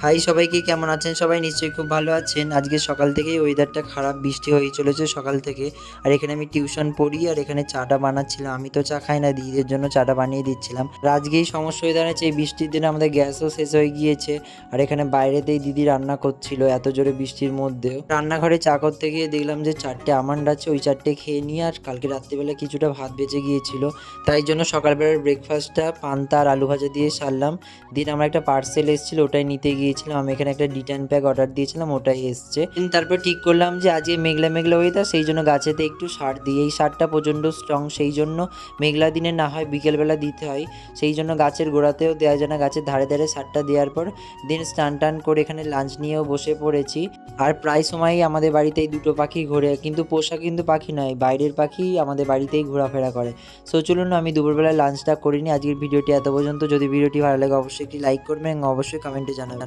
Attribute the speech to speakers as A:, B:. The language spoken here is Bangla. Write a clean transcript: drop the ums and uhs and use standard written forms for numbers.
A: হাই সবাইকে, কেমন আছেন? সবাই নিশ্চয়ই খুব ভালো আছেন। আজকে সকাল থেকেই ওয়েদারটা খারাপ, বৃষ্টি হয়ে চলেছে সকাল থেকে। আর এখানে আমি টিউশন পড়ি আর এখানে চাটা বানাচ্ছিলাম। আমি তো চা খাই না, দিদিদের জন্য চাটা বানিয়ে দিচ্ছিলাম। আর আজকে এই সমস্যা হয়ে দাঁড়িয়েছে, এই বৃষ্টির দিনে আমাদের গ্যাসও শেষ হয়ে গিয়েছে। আর এখানে বাইরেতেই দিদি রান্না করছিল এত জোরে বৃষ্টির মধ্যেও। রান্নাঘরে চা করতে গিয়ে দেখলাম যে 4টে আমন্ড আছে, ওই 4টে খেয়ে নিয়ে আর কালকে রাত্রিবেলা কিছুটা ভাত বেঁচে গিয়েছিল, তাই জন্য সকালবেলার ব্রেকফাস্টটা পান্তা আর আলু ভাজা দিয়ে সারলাম। দিন আমার একটা পার্সেল এসেছিলো, ওটাই নিতে গিয়েছিলাম। আমি এখানে একটা ডিটান প্যাক অর্ডার দিয়েছিলাম, ওটাই এসছে। তারপর ঠিক করলাম যে আজকে মেঘলা মেঘলা ওয়েদার, সেই জন্য গাছেতে একটু সার দিই। এই সারটা প্রচণ্ড স্ট্রং, সেই জন্য মেঘলা দিনে না হয় বিকেলবেলা দিতে হয়, সেই জন্য গাছের গোড়াতেও দেওয়া যায় না, গাছের ধারে ধারে সারটা দেওয়ার পর দিন স্নান টান করে এখানে লাঞ্চ নিয়েও বসে পড়েছি। আর প্রায় সময়ই আমাদের বাড়িতে এই দুটো পাখি ঘোরে, কিন্তু পোষা কিন্তু পাখি নয়, বাইরের পাখি আমাদের বাড়িতেই ঘোরাফেরা করে। সো চলুন আমি দুপুরবেলায় লাঞ্চটা করিনি। আজকের ভিডিওটি এত পর্যন্ত। যদি ভিডিওটি ভালো লাগে অবশ্যই একটি লাইক করবেন এবং অবশ্যই কমেন্টে জানাবেন।